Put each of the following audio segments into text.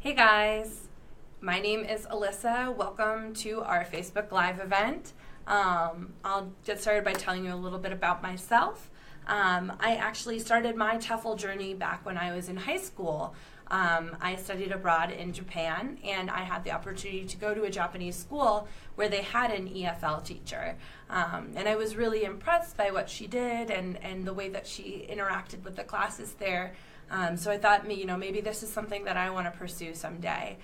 Hey guys, my name is Alyssa. Welcome to our Facebook Live event. I'll get started by telling you a little bit about myself. I actually started my TEFL journey back when I was in high school. I studied abroad in Japan, and I had the opportunity to go to a Japanese school where they had an EFL teacher. And I was really impressed by what she did and the way that she interacted with the classes there. So I thought, maybe this is something that I want to pursue someday.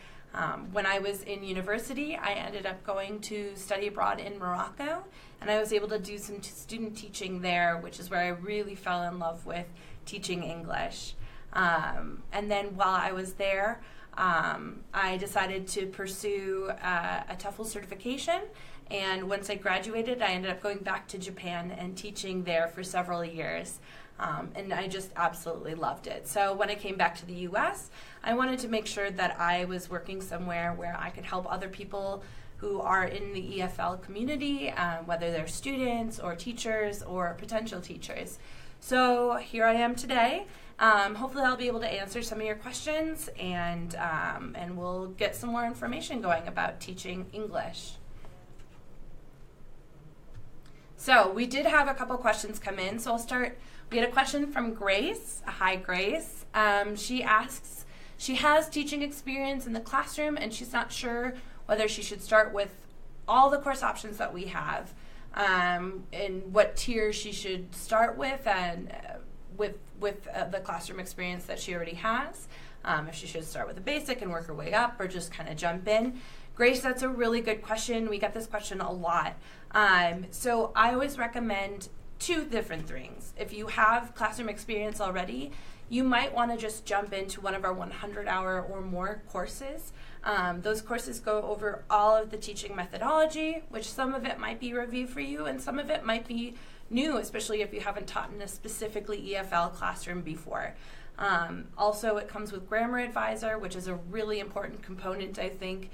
When I was in university, I ended up going to study abroad in Morocco, and I was able to do some student teaching there, which is where I really fell in love with teaching English. And then while I was there, I decided to pursue a TEFL certification. And once I graduated, I ended up going back to Japan and teaching there for several years. And I just absolutely loved it. So when I came back to the U.S., I wanted to make sure that I was working somewhere where I could help other people who are in the EFL community, whether they're students or teachers or potential teachers. So here I am today. Hopefully I'll be able to answer some of your questions, and we'll get some more information going about teaching English. So we did have a couple questions come in, so I'll start. We had a question from Grace. Hi, Grace. She asks, she has teaching experience in the classroom, and she's not sure whether she should start with all the course options that we have, and what tier she should start with, and with the classroom experience that she already has. If she should start with the basic and work her way up, or just kind of jump in. Grace, that's a really good question. We get this question a lot. So I always recommend two different things. If you have classroom experience already, you might want to just jump into one of our 100-hour or more courses. Those courses go over all of the teaching methodology, which some of it might be review for you, and some of it might be new, especially if you haven't taught in a specifically EFL classroom before. Also, it comes with Grammar Advisor, which is a really important component, I think.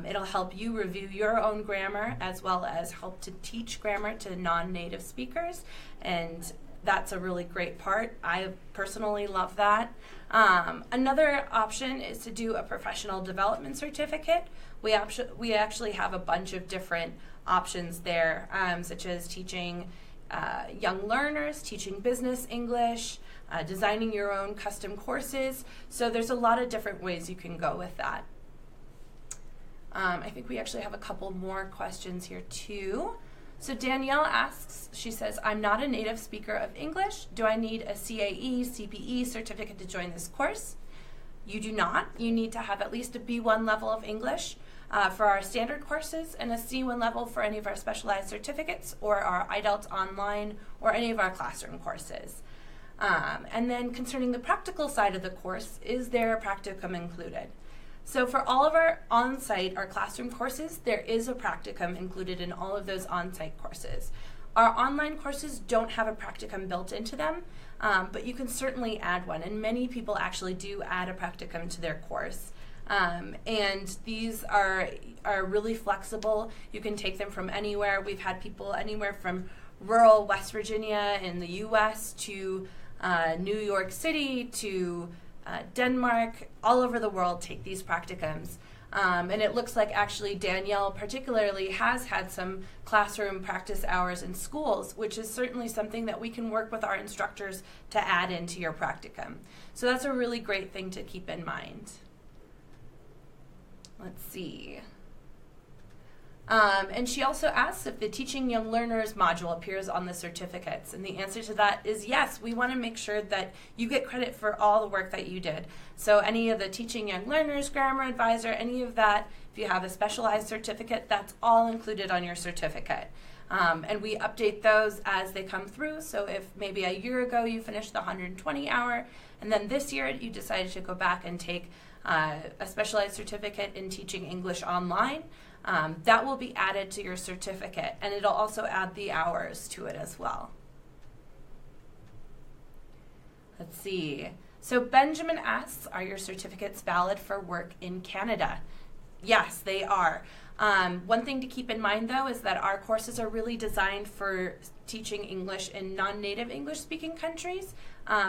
It'll help you review your own grammar, as well as help to teach grammar to non-native speakers, and that's a really great part. I personally love that. Another option is to do a professional development certificate. We actually have a bunch of different options there, such as teaching young learners, teaching business English, designing your own custom courses. So there's a lot of different ways you can go with that. I think we actually have a couple more questions here too. So Danielle asks, she says, I'm not a native speaker of English. Do I need a CAE, CPE certificate to join this course? You do not. You need to have at least a B1 level of English for our standard courses, and a C1 level for any of our specialized certificates or our IELTS online or any of our classroom courses. And then concerning the practical side of the course, is there a practicum included? So for all of our on-site, our classroom courses, there is a practicum included in all of those on-site courses. Our online courses don't have a practicum built into them, but you can certainly add one, and many people actually do add a practicum to their course. And these are really flexible. You can take them from anywhere. We've had people anywhere from rural West Virginia in the U.S. to New York City to Denmark, all over the world take these practicums. And it looks like actually Danielle particularly has had some classroom practice hours in schools, which is certainly something that we can work with our instructors to add into your practicum. So that's a really great thing to keep in mind. Let's see. And she also asks if the Teaching Young Learners module appears on the certificates. And the answer to that is yes. We want to make sure that you get credit for all the work that you did. So any of the Teaching Young Learners, Grammar Advisor, any of that, if you have a specialized certificate, that's all included on your certificate. And we update those as they come through. So if maybe a year ago you finished the 120 hour, and then this year you decided to go back and take a specialized certificate in teaching English online, that will be added to your certificate, and it'll also add the hours to it as well. Let's see. So Benjamin asks, are your certificates valid for work in Canada? Yes, they are. One thing to keep in mind, though, is that our courses are really designed for teaching English in non-native English-speaking countries.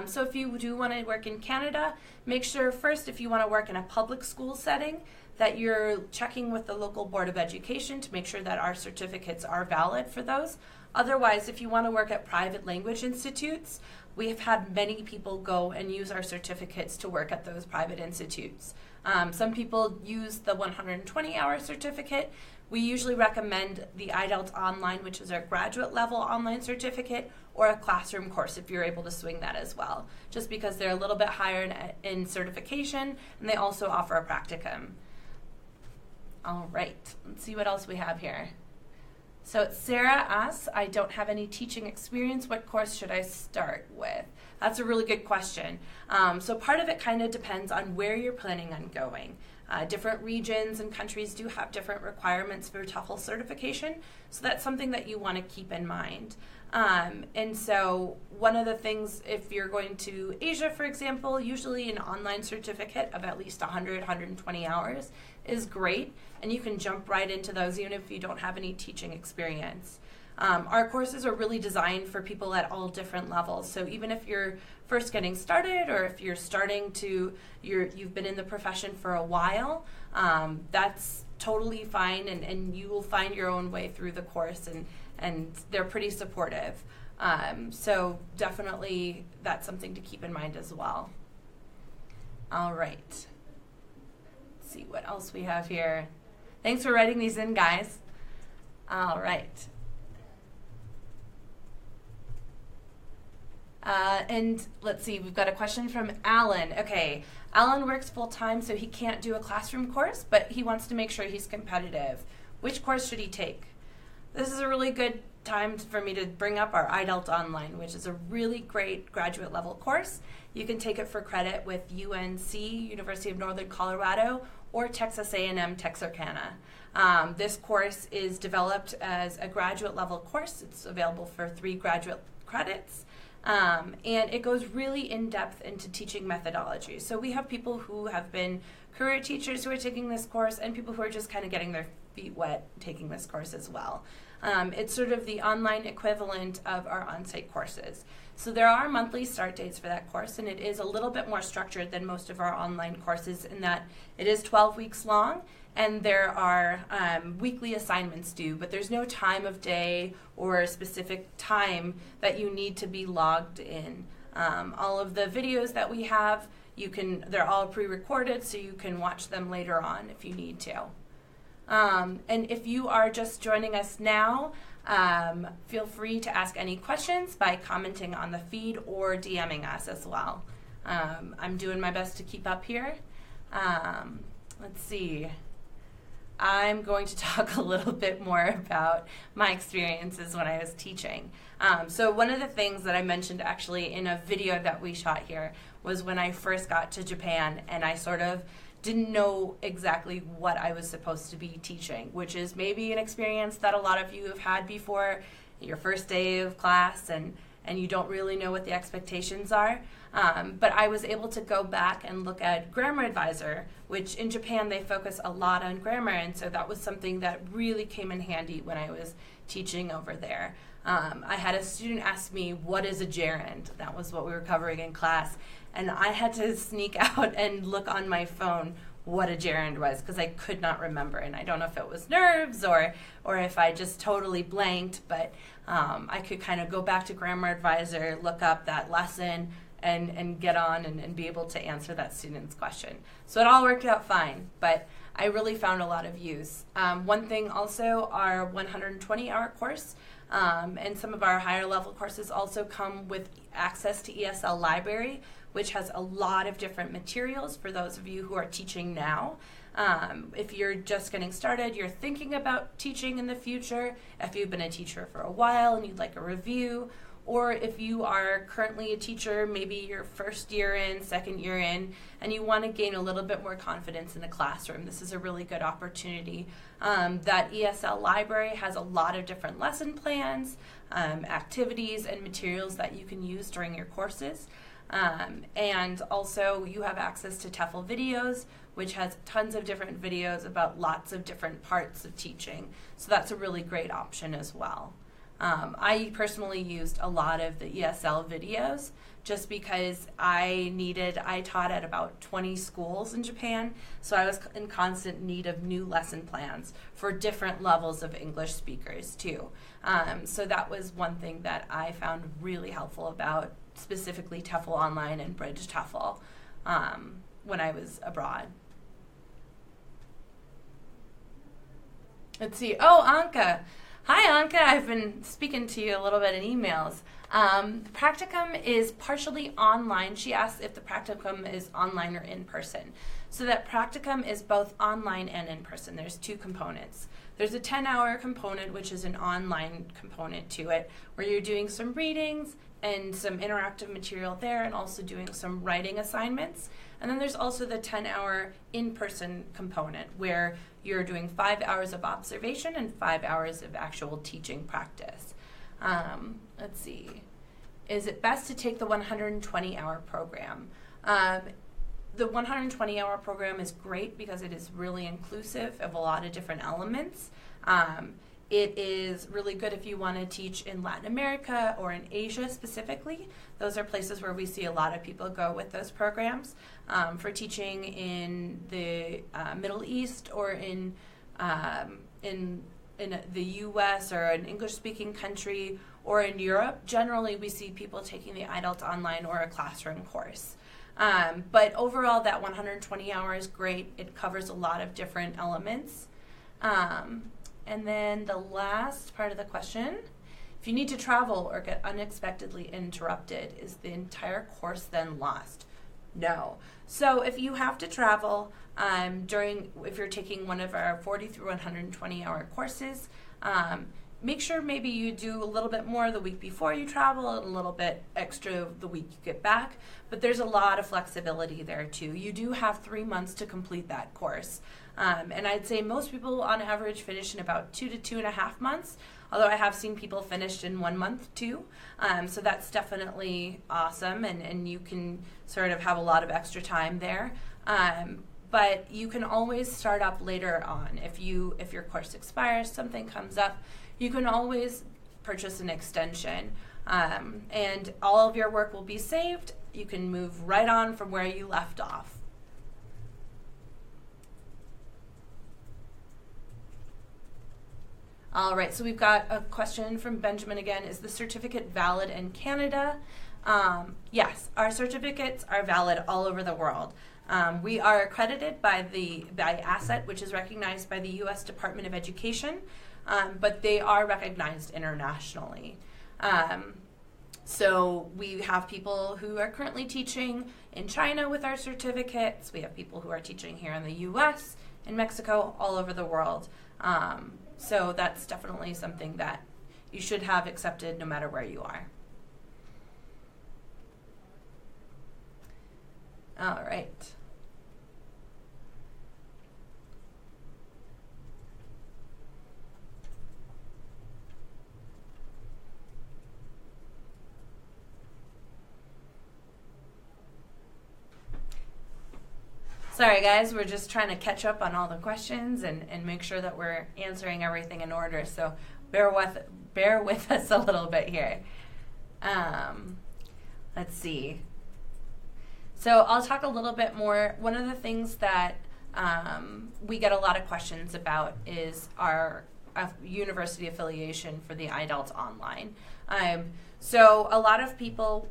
So if you do want to work in Canada, make sure first, if you want to work in a public school setting, that you're checking with the local Board of Education to make sure that our certificates are valid for those. Otherwise, if you want to work at private language institutes, we have had many people go and use our certificates to work at those private institutes. Some people use the 120-hour certificate. We usually recommend the IDELT Online, which is our graduate level online certificate, or a classroom course if you're able to swing that as well, just because they're a little bit higher in certification, and they also offer a practicum. All right, let's see what else we have here. So Sarah asks, I don't have any teaching experience. What course should I start with? That's a really good question. So part of it kind of depends on where you're planning on going. Different regions and countries do have different requirements for TOEFL certification, so that's something that you want to keep in mind. And so one of the things, if you're going to Asia, for example, usually an online certificate of at least 100, 120 hours is great, and you can jump right into those even if you don't have any teaching experience. Our courses are really designed for people at all different levels. So even if you're first getting started, or if you're you've been in the profession for a while, that's totally fine, and you will find your own way through the course, and they're pretty supportive. So definitely that's something to keep in mind as well. All right. Let's see what else we have here. Thanks for writing these in, guys. All right. And let's see, we've got a question from Alan. Okay, Alan works full-time, so he can't do a classroom course, but he wants to make sure he's competitive. Which course should he take? This is a really good time for me to bring up our IDELT Online, which is a really great graduate level course. You can take it for credit with UNC, University of Northern Colorado, or Texas A&M Texarkana. This course is developed as a graduate level course. It's available for 3 graduate credits. And it goes really in depth into teaching methodology. So we have people who have been career teachers who are taking this course, and people who are just kind of getting their feet wet taking this course as well. It's sort of the online equivalent of our on-site courses. So there are monthly start dates for that course, and it is a little bit more structured than most of our online courses in that it is 12 weeks long, and there are weekly assignments due, but there's no time of day or a specific time that you need to be logged in. All of the videos that we have, they're all pre-recorded, so you can watch them later on if you need to. And if you are just joining us now, feel free to ask any questions by commenting on the feed or DMing us as well. I'm doing my best to keep up here. Let's see. I'm going to talk a little bit more about my experiences when I was teaching. So one of the things that I mentioned actually in a video that we shot here was when I first got to Japan, and I sort of didn't know exactly what I was supposed to be teaching, which is maybe an experience that a lot of you have had before, your first day of class, and you don't really know what the expectations are. But I was able to go back and look at Grammar Advisor, which in Japan they focus a lot on grammar, and so that was something that really came in handy when I was teaching over there. I had a student ask me, what is a gerund? That was what we were covering in class. And I had to sneak out and look on my phone what a gerund was, because I could not remember. And I don't know if it was nerves or if I just totally blanked, but I could kind of go back to Grammar Advisor, look up that lesson, and get on and be able to answer that student's question. So it all worked out fine, but I really found a lot of use. One thing also, our 120-hour course and some of our higher level courses also come with access to ESL Library, which has a lot of different materials for those of you who are teaching now. If you're just getting started, you're thinking about teaching in the future, if you've been a teacher for a while and you'd like a review, or if you are currently a teacher, maybe your first year in, second year in, and you want to gain a little bit more confidence in the classroom, this is a really good opportunity. That ESL library has a lot of different lesson plans, activities, and materials that you can use during your courses. And also you have access to TEFL videos, which has tons of different videos about lots of different parts of teaching. So that's a really great option as well. I personally used a lot of the ESL videos just because I taught at about 20 schools in Japan, so I was in constant need of new lesson plans for different levels of English speakers too. So that was one thing that I found really helpful about specifically TEFL Online and Bridge TEFL when I was abroad. Let's see. Oh, Anka. Hi, Anka. I've been speaking to you a little bit in emails. The practicum is partially online. She asked if the practicum is online or in person. So that practicum is both online and in person. There's two components. There's a 10-hour component, which is an online component to it, where you're doing some readings and some interactive material there, and also doing some writing assignments. And then there's also the 10-hour in-person component, where you're doing 5 hours of observation and 5 hours of actual teaching practice. Let's see. Is it best to take the 120-hour program? The 120-hour program is great because it is really inclusive of a lot of different elements. It is really good if you want to teach in Latin America or in Asia specifically. Those are places where we see a lot of people go with those programs. For teaching in the Middle East or in the U.S. or an English-speaking country or in Europe, generally we see people taking the IELTS online or a classroom course. But overall, that 120 hours is great. It covers a lot of different elements. And then the last part of the question, if you need to travel or get unexpectedly interrupted, is the entire course then lost? No. So if you have to travel if you're taking one of our 40 through 120 hour courses, make sure maybe you do a little bit more the week before you travel and a little bit extra the week you get back. But there's a lot of flexibility there too. You do have 3 months to complete that course. And I'd say most people on average finish in about 2 to 2.5 months, although I have seen people finished in 1 month too. So that's definitely awesome, and you can sort of have a lot of extra time there. But you can always start up later on. If your course expires, something comes up, you can always purchase an extension. And all of your work will be saved. You can move right on from where you left off. All right, so we've got a question from Benjamin again. Is the certificate valid in Canada? Yes, our certificates are valid all over the world. We are accredited by ASSET, which is recognized by the U.S. Department of Education, but they are recognized internationally. So we have people who are currently teaching in China with our certificates. We have people who are teaching here in the U.S., in Mexico, all over the world. So that's definitely something that you should have accepted no matter where you are. All right. Sorry guys, we're just trying to catch up on all the questions and make sure that we're answering everything in order, so bear with us a little bit here. Let's see. So I'll talk a little bit more. One of the things that we get a lot of questions about is our university affiliation for the IELTS Online. So a lot of people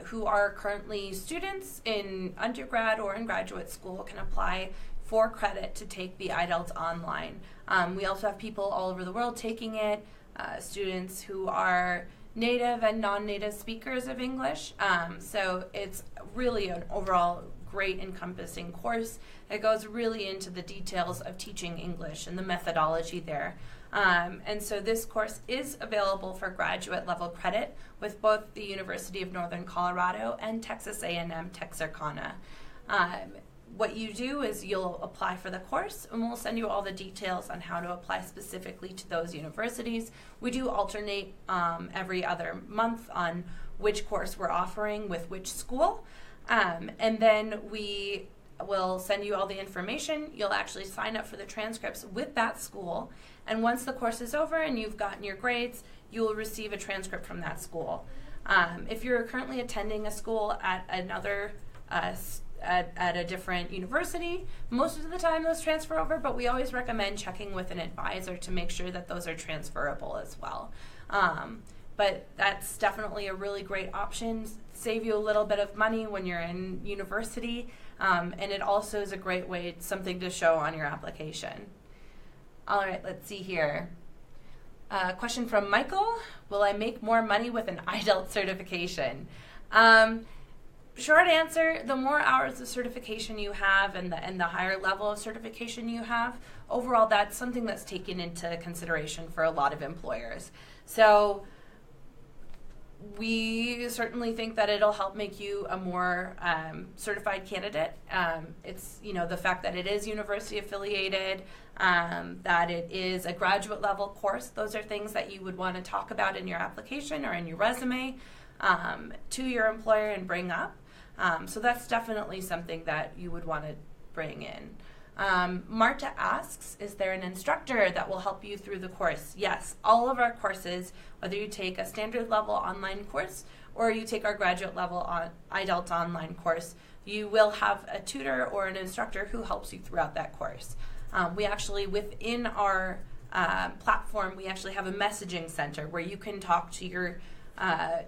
who are currently students in undergrad or in graduate school can apply for credit to take the IELTS Online. We also have people all over the world taking it, students who are native and non-native speakers of English. So it's really an overall great encompassing course that goes really into the details of teaching English and the methodology there. And so this course is available for graduate level credit with both the University of Northern Colorado and Texas A&M Texarkana. What you do is you'll apply for the course, and we'll send you all the details on how to apply specifically to those universities. We do alternate every other month on which course we're offering with which school. And then we will send you all the information. You'll actually sign up for the transcripts with that school. And once the course is over and you've gotten your grades, you will receive a transcript from that school. If you're currently attending a school at another at a different university, most of the time those transfer over, but we always recommend checking with an advisor to make sure that those are transferable as well. But that's definitely a really great option. Save you a little bit of money when you're in university, and it also is a great way, something to show on your application. All right, let's see here. Question from Michael: will I make more money with an IDELT certification? Short answer: the more hours of certification you have, and the higher level of certification you have, overall, that's something that's taken into consideration for a lot of employers. So we certainly think that it'll help make you a more certified candidate. It's, the fact that it is university affiliated, that it is a graduate level course. Those are things that you would want to talk about in your application or in your resume to your employer and bring up. So that's definitely something that you would want to bring in. Marta asks, is there an instructor that will help you through the course? Yes, all of our courses, whether you take a standard level online course or you take our graduate level IDELT online course, you will have a tutor or an instructor who helps you throughout that course. We actually, within our platform, we actually have a messaging center where you can talk to your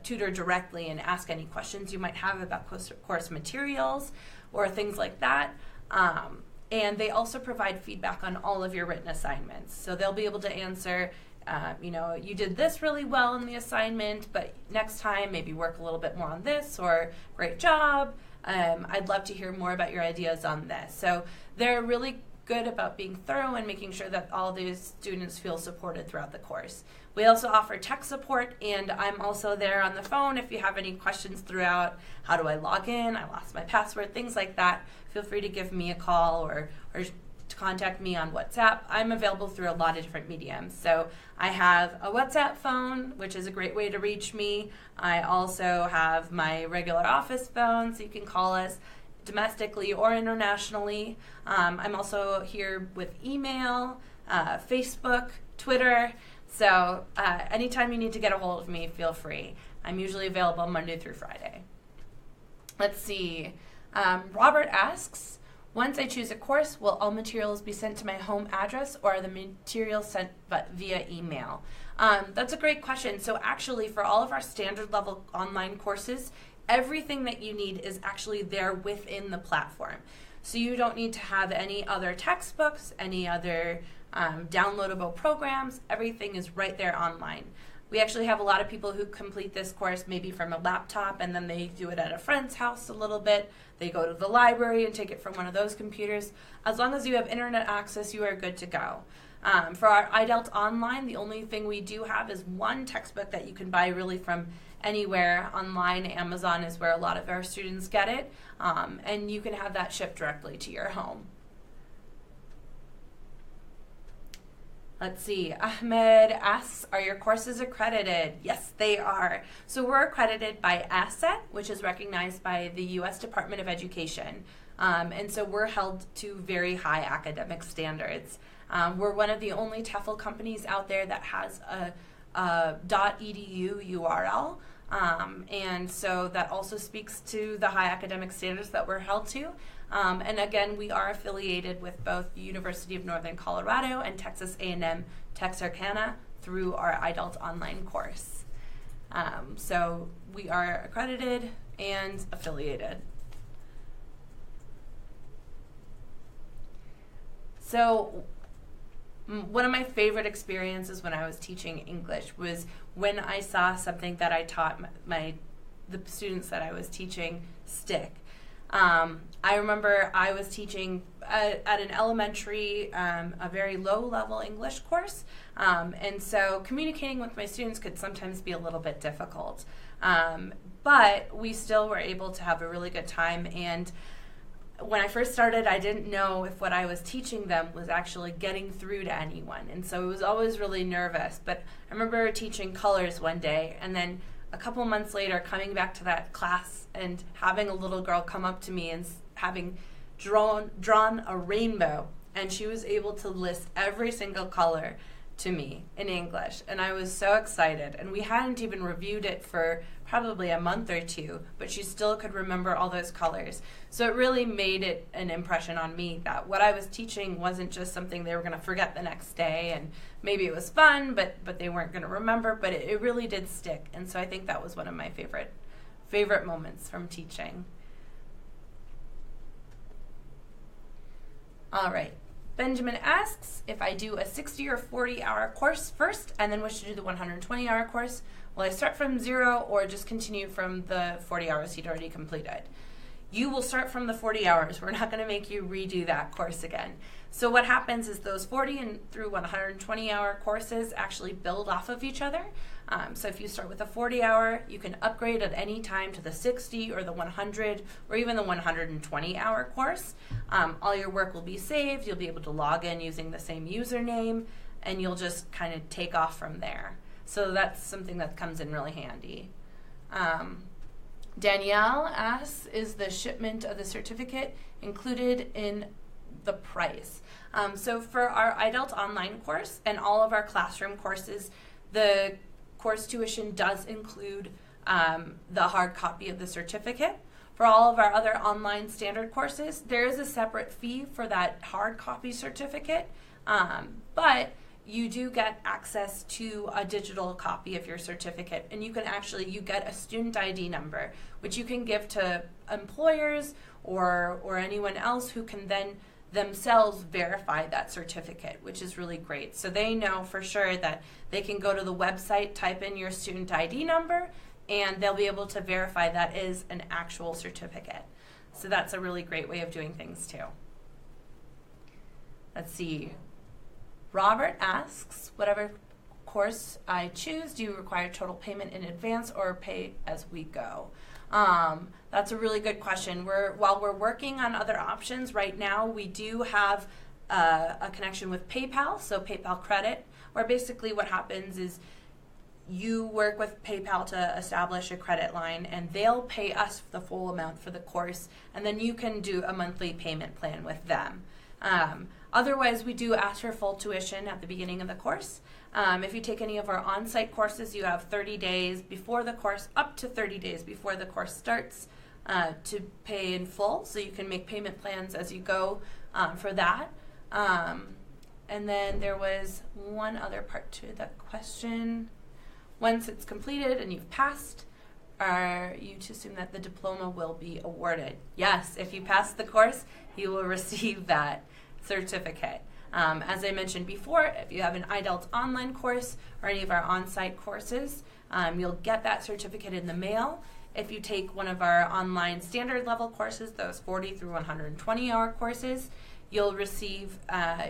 tutor directly and ask any questions you might have about course materials or things like that. And they also provide feedback on all of your written assignments. So they'll be able to answer, you did this really well in the assignment, but next time maybe work a little bit more on this, or great job. I'd love to hear more about your ideas on this. So they're really good about being thorough and making sure that all these students feel supported throughout the course. We also offer tech support, and I'm also there on the phone if you have any questions throughout. How do I log in? I lost my password, things like that. Feel free to give me a call or to contact me on WhatsApp. I'm available through a lot of different mediums. So I have a WhatsApp phone, which is a great way to reach me. I also have my regular office phone, so you can call us domestically or internationally. I'm also here with email, Facebook, Twitter. So anytime you need to get a hold of me, feel free. I'm usually available Monday through Friday. Let's see. Robert asks, once I choose a course, will all materials be sent to my home address, or are the materials sent via email? That's a great question. So actually, for all of our standard level online courses, everything that you need is actually there within the platform. So you don't need to have any other textbooks, any other downloadable programs. Everything is right there online. We actually have a lot of people who complete this course maybe from a laptop, and then they do it at a friend's house a little bit. They go to the library and take it from one of those computers. As long as you have internet access, you are good to go. For our IDELT Online, the only thing we do have is one textbook that you can buy really from anywhere online. Amazon is where a lot of our students get it, and you can have that shipped directly to your home. Let's see, Ahmed asks, are your courses accredited? Yes, they are. So we're accredited by ASCET, which is recognized by the U.S. Department of Education. And so we're held to very high academic standards. We're one of the only TEFL companies out there that has a .edu URL. And so that also speaks to the high academic standards that we're held to. And again, we are affiliated with both the University of Northern Colorado and Texas A&M Texarkana through our IDELT online course. So we are accredited and affiliated. So one of my favorite experiences when I was teaching English was when I saw something that I taught the students that I was teaching stick. I remember I was teaching at an elementary, a very low-level English course, and so communicating with my students could sometimes be a little bit difficult. But we still were able to have a really good time, and when I first started, I didn't know if what I was teaching them was actually getting through to anyone, and so it was always really nervous. But I remember teaching colors one day, and then a couple months later, coming back to that class and having a little girl come up to me and having drawn a rainbow, and she was able to list every single color to me in English, and I was so excited. And we hadn't even reviewed it for probably a month or two, but she still could remember all those colors. So it really made it an impression on me that what I was teaching wasn't just something they were going to forget the next day, and maybe it was fun, but they weren't going to remember, but it really did stick. And so I think that was one of my favorite moments from teaching. All right. Benjamin asks, if I do a 60 or 40-hour course first and then wish to do the 120-hour course, will I start from zero or just continue from the 40 hours he'd already completed? You will start from the 40 hours. We're not going to make you redo that course again. So what happens is those 40 and through 120-hour courses actually build off of each other. So if you start with a 40-hour, you can upgrade at any time to the 60 or the 100 or even the 120-hour course. All your work will be saved. You'll be able to log in using the same username, and you'll just kind of take off from there. So that's something that comes in really handy. Danielle asks, is the shipment of the certificate included in the price? So for our iDelt online course and all of our classroom courses, the course tuition does include the hard copy of the certificate. For all of our other online standard courses, there is a separate fee for that hard copy certificate, but you do get access to a digital copy of your certificate, and you get a student ID number, which you can give to employers or anyone else who can then themselves verify that certificate, which is really great. So they know for sure that they can go to the website, type in your student ID number, and they'll be able to verify that is an actual certificate. So that's a really great way of doing things too. Let's see. Robert asks, whatever course I choose, do you require total payment in advance or pay as we go? That's a really good question. While we're working on other options right now, we do have a connection with PayPal, so PayPal Credit, where basically what happens is you work with PayPal to establish a credit line, and they'll pay us the full amount for the course, and then you can do a monthly payment plan with them. Otherwise, we do ask for full tuition at the beginning of the course. If you take any of our on-site courses, you have 30 days before the course, up to 30 days before the course starts, to pay in full, so you can make payment plans as you go for that. And then there was one other part to that question. Once it's completed and you've passed, are you to assume that the diploma will be awarded? Yes, if you pass the course, you will receive that certificate. As I mentioned before, if you have an iDelt online course or any of our on-site courses, you'll get that certificate in the mail. If you take one of our online standard level courses, those 40 through 120-hour courses, you'll receive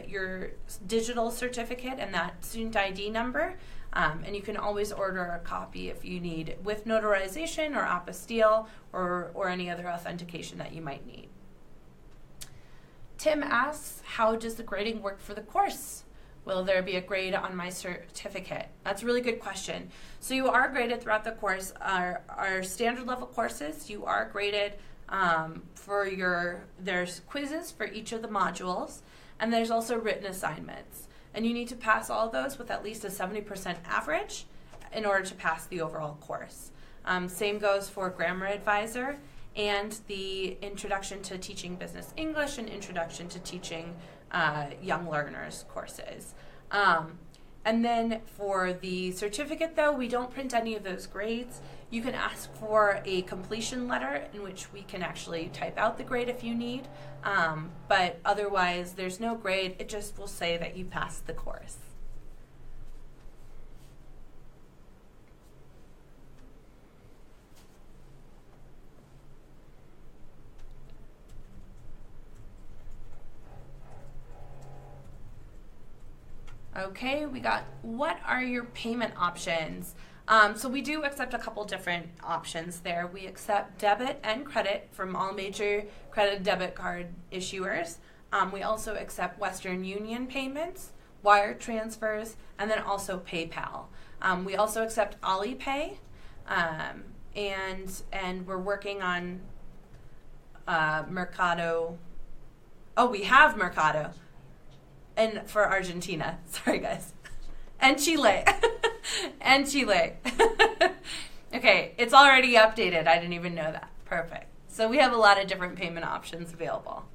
your digital certificate and that student ID number. And you can always order a copy if you need, with notarization or apostille or any other authentication that you might need. Tim asks, how does the grading work for the course? Will there be a grade on my certificate? That's a really good question. So you are graded throughout the course. Our standard level courses, you are graded there's quizzes for each of the modules, and there's also written assignments. And you need to pass all of those with at least a 70% average in order to pass the overall course. Same goes for Grammar Advisor and the Introduction to Teaching Business English and Introduction to Teaching Young Learners courses. And then for the certificate, though, we don't print any of those grades. You can ask for a completion letter in which we can actually type out the grade if you need. But otherwise, there's no grade. It just will say that you passed the course. Okay, we got, what are your payment options? So we do accept a couple different options there. We accept debit and credit from all major credit debit card issuers. We also accept Western Union payments, wire transfers, and then also PayPal. We also accept Alipay. And we're working on Mercado. Oh, we have Mercado. And for Argentina. Sorry, guys. And Chile. And Chile. Okay, it's already updated. I didn't even know that. Perfect. So we have a lot of different payment options available.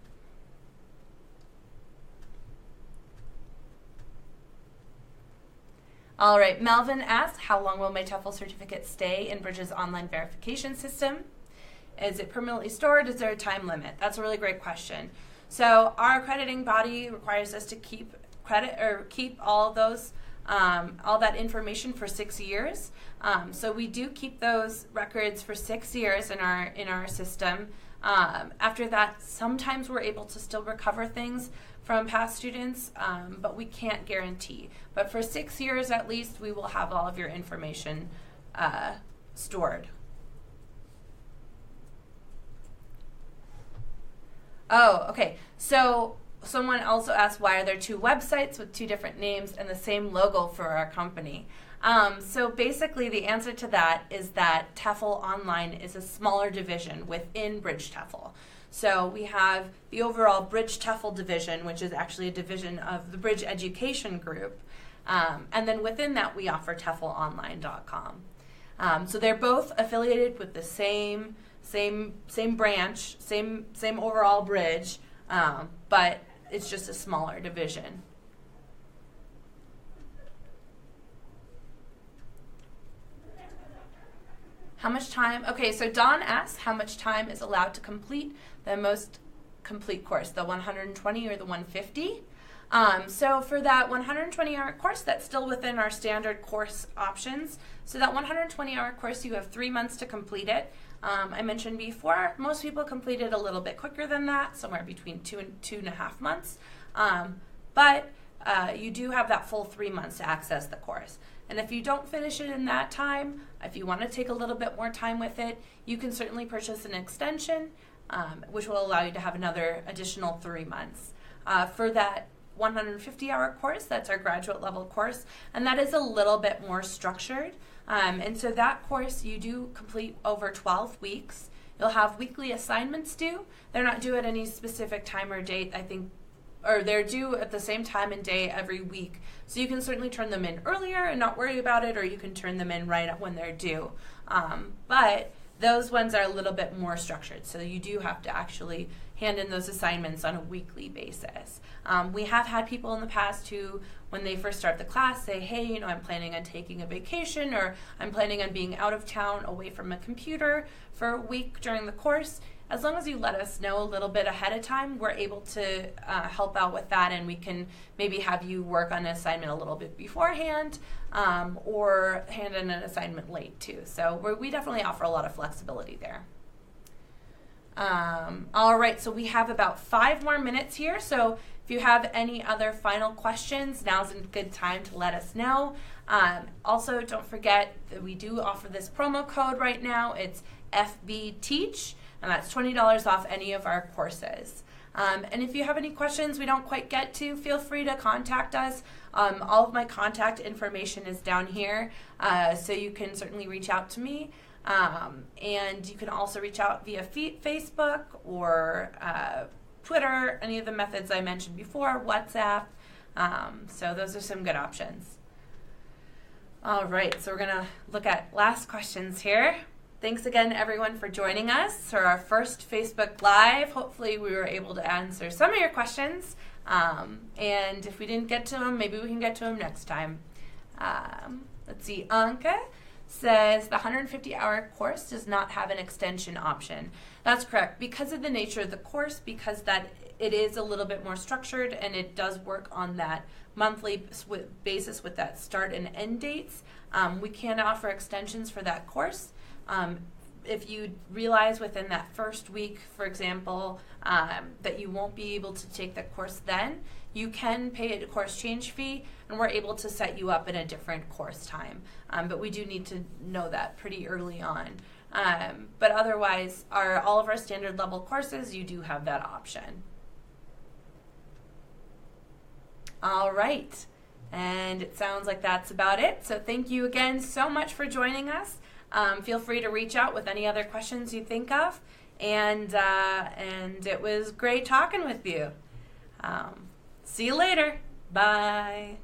All right, Melvin asks, how long will my TEFL certificate stay in Bridge's online verification system? Is it permanently stored? Is there a time limit? That's a really great question. So our accrediting body requires us to keep all those all that information for 6 years. So we do keep those records for 6 years in our system. After that, sometimes we're able to still recover things from past students, but we can't guarantee. But for 6 years at least, we will have all of your information stored. Oh, okay. So someone also asked, why are there 2 websites with 2 different names and the same logo for our company? So basically the answer to that is that TEFL Online is a smaller division within Bridge TEFL. So we have the overall Bridge TEFL division, which is actually a division of the Bridge Education Group. And then within that, we offer TEFLOnline.com. So they're both affiliated with the same branch, same overall bridge, but it's just a smaller division. How much time? Okay, so Don asks, how much time is allowed to complete the most complete course, the 120 or the 150? So for that 120-hour course, that's still within our standard course options. So that 120-hour course, you have 3 months to complete it. I mentioned before, most people complete it a little bit quicker than that, somewhere between 2 and 2.5 months. But you do have that full 3 months to access the course. And if you don't finish it in that time, if you want to take a little bit more time with it, you can certainly purchase an extension, which will allow you to have another additional 3 months. For that 150-hour course, that's our graduate level course, and that is a little bit more structured. And so that course you do complete over 12 weeks. You'll have weekly assignments due. They're not due at any specific time or date, I think, or they're due at the same time and day every week. So you can certainly turn them in earlier and not worry about it, or you can turn them in right when they're due. But those ones are a little bit more structured, so you do have to actually hand in those assignments on a weekly basis. We have had people in the past who, when they first start the class, say, hey, I'm planning on taking a vacation, or I'm planning on being out of town away from a computer for a week during the course. As long as you let us know a little bit ahead of time, we're able to help out with that, and we can maybe have you work on an assignment a little bit beforehand, or hand in an assignment late too. So we definitely offer a lot of flexibility there. All right, so we have about 5 more minutes here. So if you have any other final questions, now's a good time to let us know. Also, don't forget that we do offer this promo code right now. It's FBTEACH, and that's $20 off any of our courses. And if you have any questions we don't quite get to, feel free to contact us. All of my contact information is down here, so you can certainly reach out to me. And you can also reach out via Facebook or Twitter, any of the methods I mentioned before, WhatsApp. So those are some good options. All right, so we're going to look at last questions here. Thanks again, everyone, for joining us for our first Facebook Live. Hopefully we were able to answer some of your questions. And if we didn't get to them, maybe we can get to them next time. Let's see, Anka says the 150-hour course does not have an extension option. That's correct. Because of the nature of the course, because that it is a little bit more structured and it does work on that monthly basis with that start and end dates, we can offer extensions for that course. If you realize within that first week, for example, that you won't be able to take the course then, you can pay a course change fee, and we're able to set you up in a different course time. But we do need to know that pretty early on. But otherwise, all of our standard level courses, you do have that option. All right. And it sounds like that's about it. So thank you again so much for joining us. Feel free to reach out with any other questions you think of. And it was great talking with you. See you later. Bye.